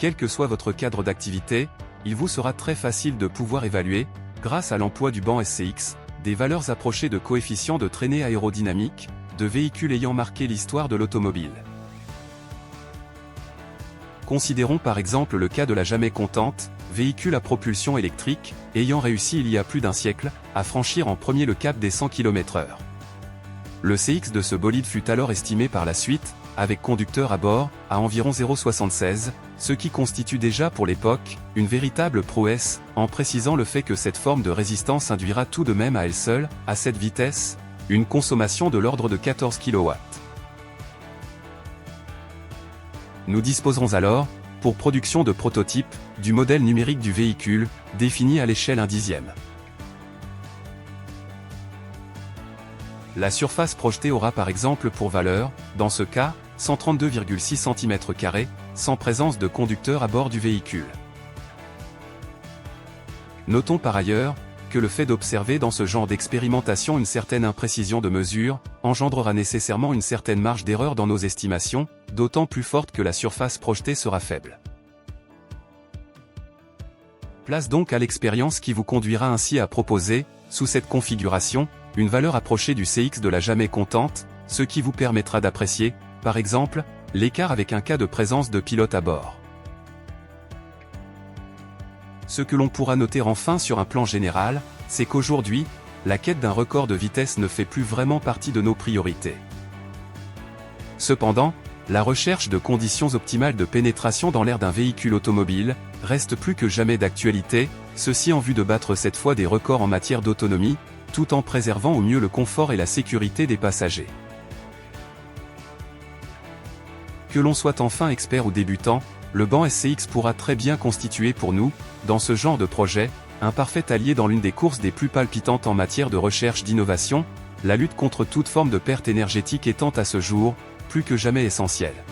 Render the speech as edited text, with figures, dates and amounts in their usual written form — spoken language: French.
Quel que soit votre cadre d'activité, il vous sera très facile de pouvoir évaluer, grâce à l'emploi du banc SCX, des valeurs approchées de coefficients de traînée aérodynamique, de véhicules ayant marqué l'histoire de l'automobile. Considérons par exemple le cas de la Jamais Contente, véhicule à propulsion électrique, ayant réussi il y a plus d'un siècle, à franchir en premier le cap des 100 km/h. Le CX de ce bolide fut alors estimé par la suite, avec conducteur à bord, à environ 0,76, ce qui constitue déjà pour l'époque, une véritable prouesse, en précisant le fait que cette forme de résistance induira tout de même à elle seule, à cette vitesse, une consommation de l'ordre de 14 kW. Nous disposerons alors, pour production de prototype, du modèle numérique du véhicule, défini à l'échelle 1/10. La surface projetée aura par exemple pour valeur, dans ce cas, 132,6 cm², sans présence de conducteur à bord du véhicule. Notons par ailleurs, que le fait d'observer dans ce genre d'expérimentation une certaine imprécision de mesure, engendrera nécessairement une certaine marge d'erreur dans nos estimations, d'autant plus forte que la surface projetée sera faible. Place donc à l'expérience qui vous conduira ainsi à proposer, sous cette configuration, une valeur approchée du CX de la Jamais Contente, ce qui vous permettra d'apprécier, par exemple, l'écart avec un cas de présence de pilote à bord. Ce que l'on pourra noter enfin sur un plan général, c'est qu'aujourd'hui, la quête d'un record de vitesse ne fait plus vraiment partie de nos priorités. Cependant, la recherche de conditions optimales de pénétration dans l'air d'un véhicule automobile reste plus que jamais d'actualité, ceci en vue de battre cette fois des records en matière d'autonomie, tout en préservant au mieux le confort et la sécurité des passagers. Que l'on soit enfin expert ou débutant, le banc SCX pourra très bien constituer pour nous, dans ce genre de projet, un parfait allié dans l'une des courses des plus palpitantes en matière de recherche d'innovation, la lutte contre toute forme de perte énergétique étant à ce jour, plus que jamais essentielle.